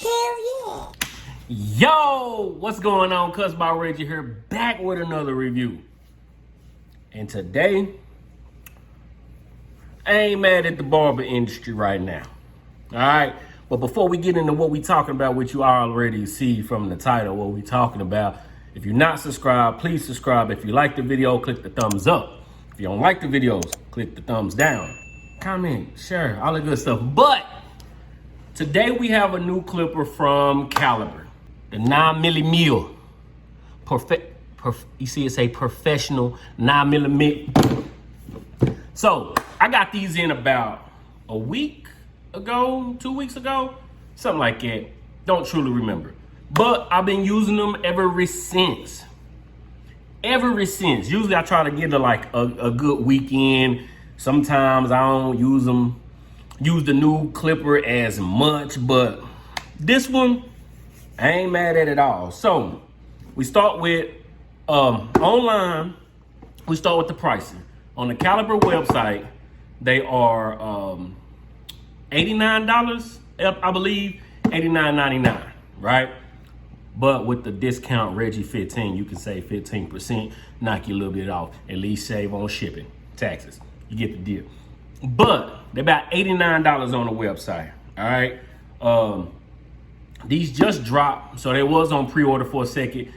Hell yeah. Yo, what's going on? Cuz by Reggie here, back with another review. And today, I ain't mad at the barber industry right now. All right, but before we get into what we talking about, which you already see from the title, what we talking about. If you're not subscribed, please subscribe. If you like the video, click the thumbs up. If you don't like the videos, click the thumbs down. Comment, share, all the good stuff. But today we have a new clipper from Caliber, the 9mm. You see it say professional 9mm. So I got these in about a week ago, 2 weeks ago, something like that. Don't truly remember. But I've been using them ever since. Usually I try to get a good weekend. Sometimes I don't use the new clipper as much, but this one, I ain't mad at it all. So we start with online, we start with the pricing. On the Caliber website, they are $89, I believe, $89.99, right? But with the discount Reggie 15, you can save 15%, knock you a little bit off, at least save on shipping, taxes. You get the deal. But they're about $89 on the website, all right? These just dropped, so they was on pre-order for a second.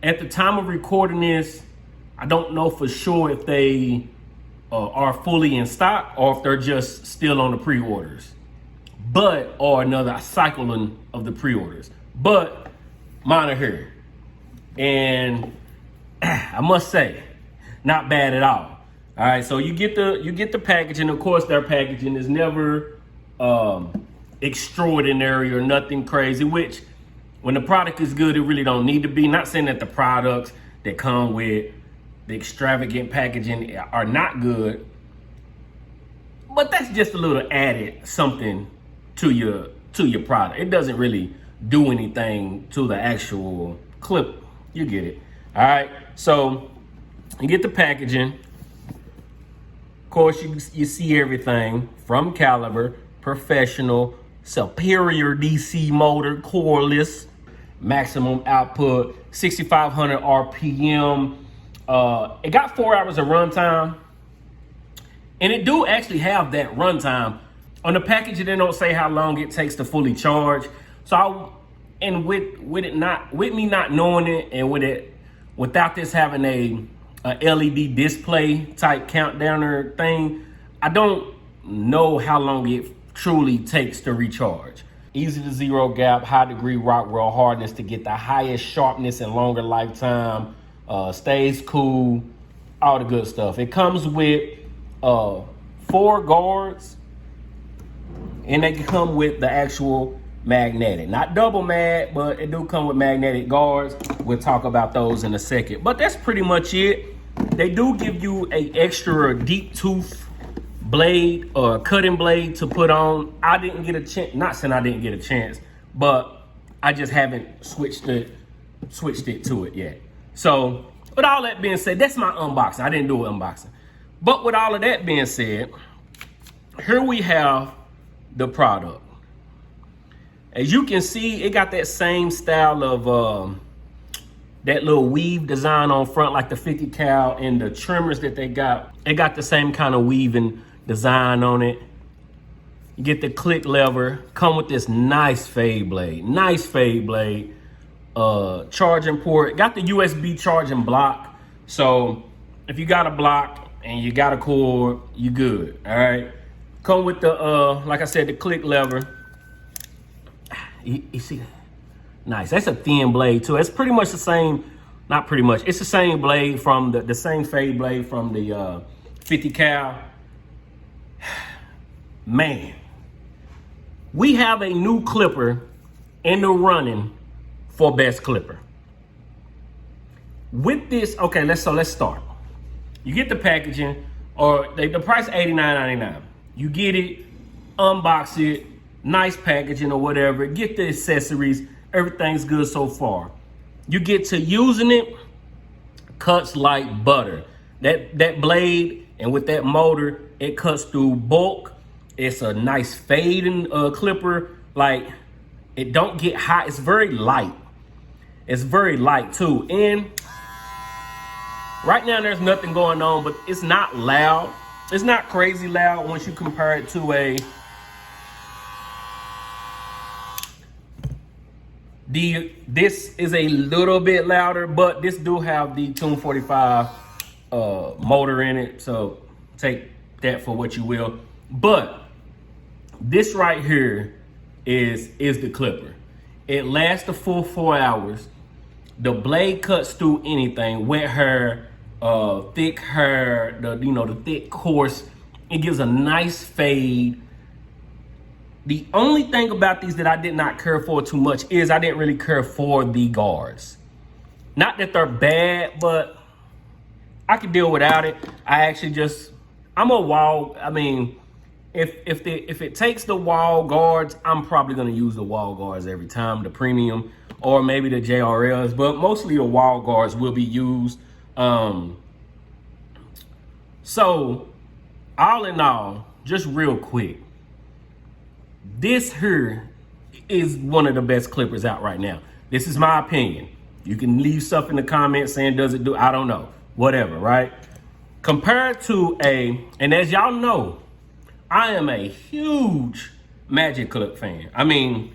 At the time of recording this, I don't know for sure if they are fully in stock or if they're just still on the pre-orders, or another cycling of the pre-orders. But mine are here, and I must say, not bad at all. All right, so you get the packaging. Of course, their packaging is never extraordinary or nothing crazy. Which, when the product is good, it really don't need to be. Not saying that the products that come with the extravagant packaging are not good, but that's just a little added something to your product. It doesn't really do anything to the actual clip. You get it. All right, so you get the packaging. Of course, you see everything from Caliber, professional, superior DC motor, coreless, maximum output, 6,500 RPM. It got 4 hours of runtime, and it do actually have that runtime. On the packaging, they don't say how long it takes to fully charge. So with me not knowing it, and without this having a LED display type countdowner thing, I don't know how long it truly takes to recharge. Easy to zero gap, high degree Rockwell hardness to get the highest sharpness and longer lifetime. Stays cool, all the good stuff. It comes with 4 guards, and they come with the actual magnetic, not double mag, but it do come with magnetic guards. We'll talk about those in a second, but that's pretty much it. They do give you a extra deep tooth blade or cutting blade to put on. I didn't get a chance, not saying I didn't get a chance, but I just haven't switched it to it yet. So with all that being said, that's my unboxing. I didn't do an unboxing, but with all of that being said, here we have the product. As you can see, it got that same style of that little weave design on front, like the 50 cal, and the trimmers that they got. It got the same kind of weaving design on it. You get the click lever, come with this nice fade blade, charging port, got the USB charging block. So if you got a block and you got a cord, you good, all right? Come with the, like I said, the click lever. You see that? Nice. That's a thin blade too. It's pretty much the same, not pretty much. It's the same blade from the same fade blade from the 50 cal. Man, we have a new clipper in the running for best clipper. With this, okay, let's start. You get the packaging, or the price $89.99. You get it, unbox it, nice packaging or whatever, get the accessories, everything's good so far. You get to using it, cuts like butter. That blade, and with that motor, it cuts through bulk. It's a nice fading clipper. Like, It don't get hot. It's very light. It's very light too. And right now there's nothing going on, but it's not loud. It's not crazy loud once you compare it to a this is a little bit louder, but this do have the Tune 45 motor in it, so take that for what you will. But this right here is the clipper. It lasts the full 4 hours. The blade cuts through anything, wet hair, thick hair, the thick coarse. It gives a nice fade. The only thing about these that I did not care for too much is I didn't really care for the guards. Not that they're bad, but I could deal without it. I'm a wall. I mean, if it takes the wall guards, I'm probably gonna use the wall guards every time, the premium or maybe the JRLs, but mostly the wall guards will be used. So all in all, just real quick, this here is one of the best clippers out right now. This is my opinion. You can leave stuff in the comments saying, does it do, I don't know, whatever, right? Compared to and as y'all know, I am a huge Magic Clip fan. I mean,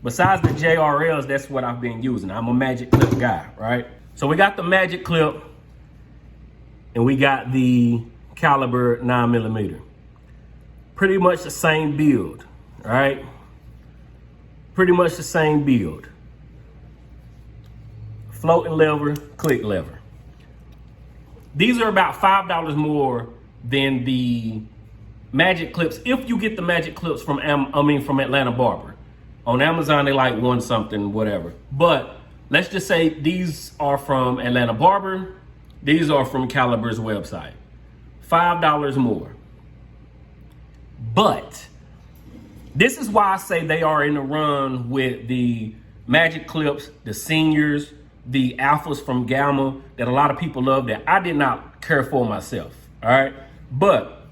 besides the JRLs, that's what I've been using. I'm a Magic Clip guy, right? So we got the Magic Clip and we got the Caliber 9mm. Pretty much the same build, right? Pretty much the same build. Floating lever, click lever. These are about $5 more than the Magic Clips. If you get the Magic Clips from Atlanta Barber. On Amazon, they like one something, whatever. But let's just say these are from Atlanta Barber. These are from Caliber's website. $5 more. But this is why I say they are in the run with the Magic Clips, the Seniors, the Alphas from Gamma that a lot of people love that I did not care for myself, all right? But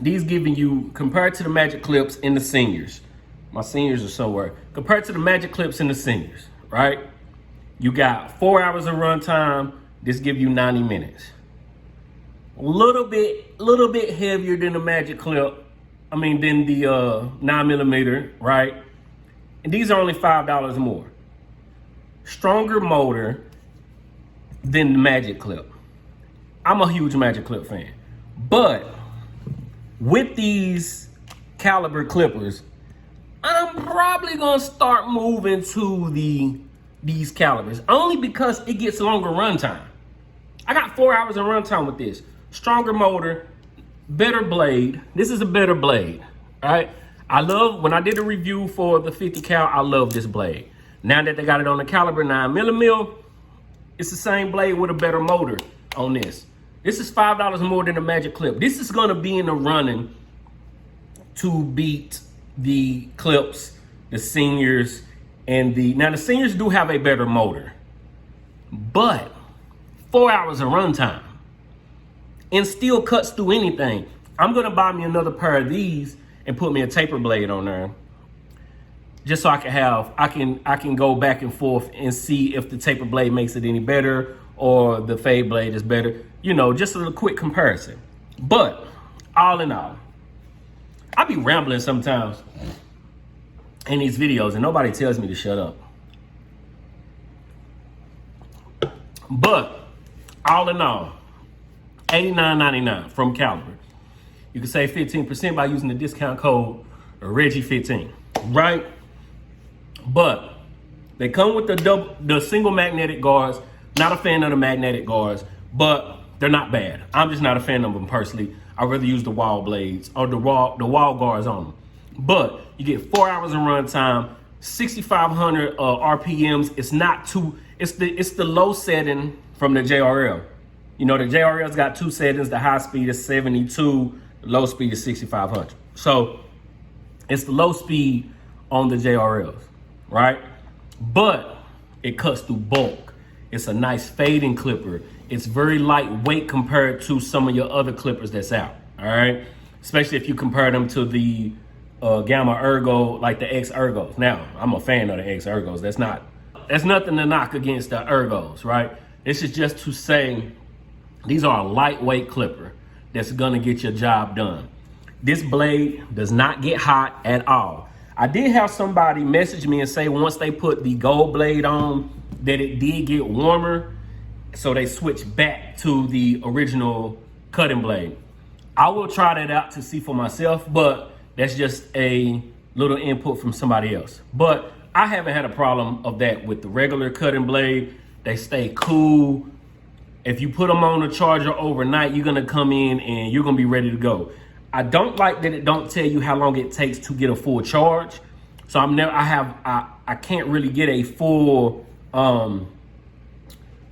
these giving you, compared to the Magic Clips and the Seniors, my Seniors are somewhere, compared to the Magic Clips and the Seniors, right? You got 4 hours of run time, this give you 90 minutes. A little bit heavier than the Magic Clip, than the 9mm, right? And these are only $5 more. Stronger motor than the Magic Clip. I'm a huge Magic Clip fan. But with these Caliber clippers, I'm probably gonna start moving to these Calibers, only because it gets longer runtime. I got 4 hours of runtime with this. Stronger motor, better blade. This is a better blade, right? I love, when I did a review for the 50 cal, I love this blade. Now that they got it on the Caliber 9mm, it's the same blade with a better motor on this. This is $5 more than the Magic Clip. This is gonna be in the running to beat the Clips, the Seniors, and now the Seniors do have a better motor, but 4 hours of runtime and still cuts through anything. I'm gonna buy me another pair of these and put me a taper blade on there, just so I can go back and forth and see if the taper blade makes it any better or the fade blade is better. Just a little quick comparison. But all in all, I be rambling sometimes in these videos and nobody tells me to shut up. But all in all, $89.99 from Caliber. You can save 15% by using the discount code Reggie15, right? But they come with the single magnetic guards. Not a fan of the magnetic guards, but they're not bad. I'm just not a fan of them personally. I'd rather use the wall blades or the wall guards on them. But you get 4 hours of run time, 6,500 RPMs. It's not too. It's the low setting from the JRL. The JRL's got two settings. The high speed is 72. The low speed is 6,500. So it's the low speed on the JRLs, right? But it cuts through bulk. It's a nice fading clipper. It's very lightweight compared to some of your other clippers that's out, all right? Especially if you compare them to the Gamma Ergo, like the X Ergos. Now, I'm a fan of the X Ergos. That's nothing to knock against the Ergos, right? This is just to say these are a lightweight clipper that's gonna get your job done. This blade does not get hot at all. I did have somebody message me and say once they put the gold blade on that it did get warmer, so they switched back to the original cutting blade. I will try that out to see for myself, but that's just a little input from somebody else. But I haven't had a problem of that with the regular cutting blade. They stay cool. If you put them on the charger overnight, you're gonna come in and you're gonna be ready to go. I don't like that it don't tell you how long it takes to get a full charge. So I can't really get a full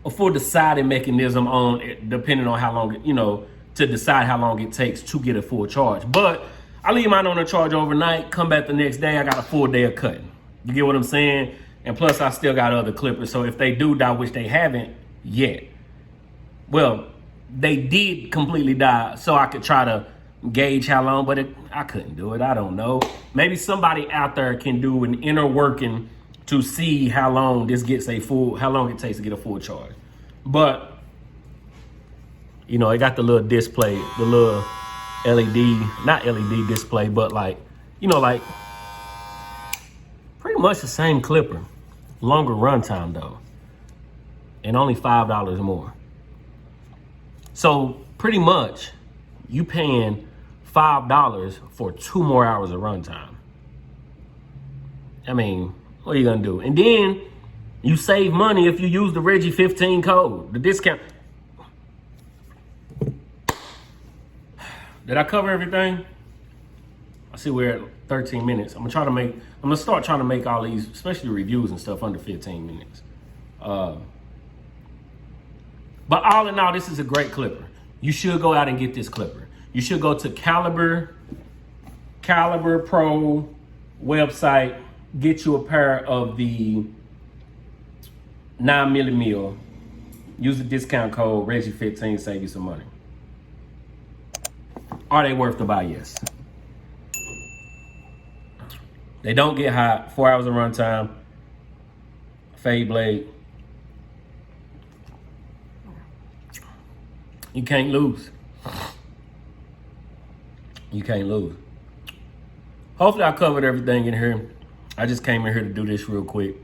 deciding mechanism on it, depending on how long, to decide how long it takes to get a full charge. But I leave mine on the charge overnight, come back the next day, I got a full day of cutting. You get what I'm saying? And plus I still got other clippers. So if they do die, which they haven't yet, well, they did completely die, so I could try to gauge how long, but I couldn't do it. I don't know. Maybe somebody out there can do an inner working to see how long this gets how long it takes to get a full charge. But, it got the little display, the little LED, not LED display, but like pretty much the same clipper. Longer runtime though. And only $5 more. So pretty much you paying $5 for 2 more hours of runtime. I mean, what are you gonna do? And then you save money if you use the Reggie 15 code, the discount. Did I cover everything? I see we're at 13 minutes. I'm gonna start trying to make all these, especially reviews and stuff, under 15 minutes. But all in all, this is a great clipper. You should go out and get this clipper. You should go to Caliber Pro website, get you a pair of the 9mm. Use the discount code Reggie15, save you some money. Are they worth the buy? Yes. They don't get hot. 4 hours of runtime. Fade blade. You can't lose. You can't lose. Hopefully I covered everything in here. I just came in here to do this real quick.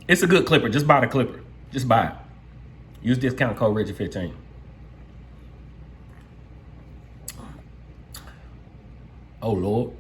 It's a good clipper. Just buy the clipper. Just buy it. Use discount code Reggie15. Oh, Lord.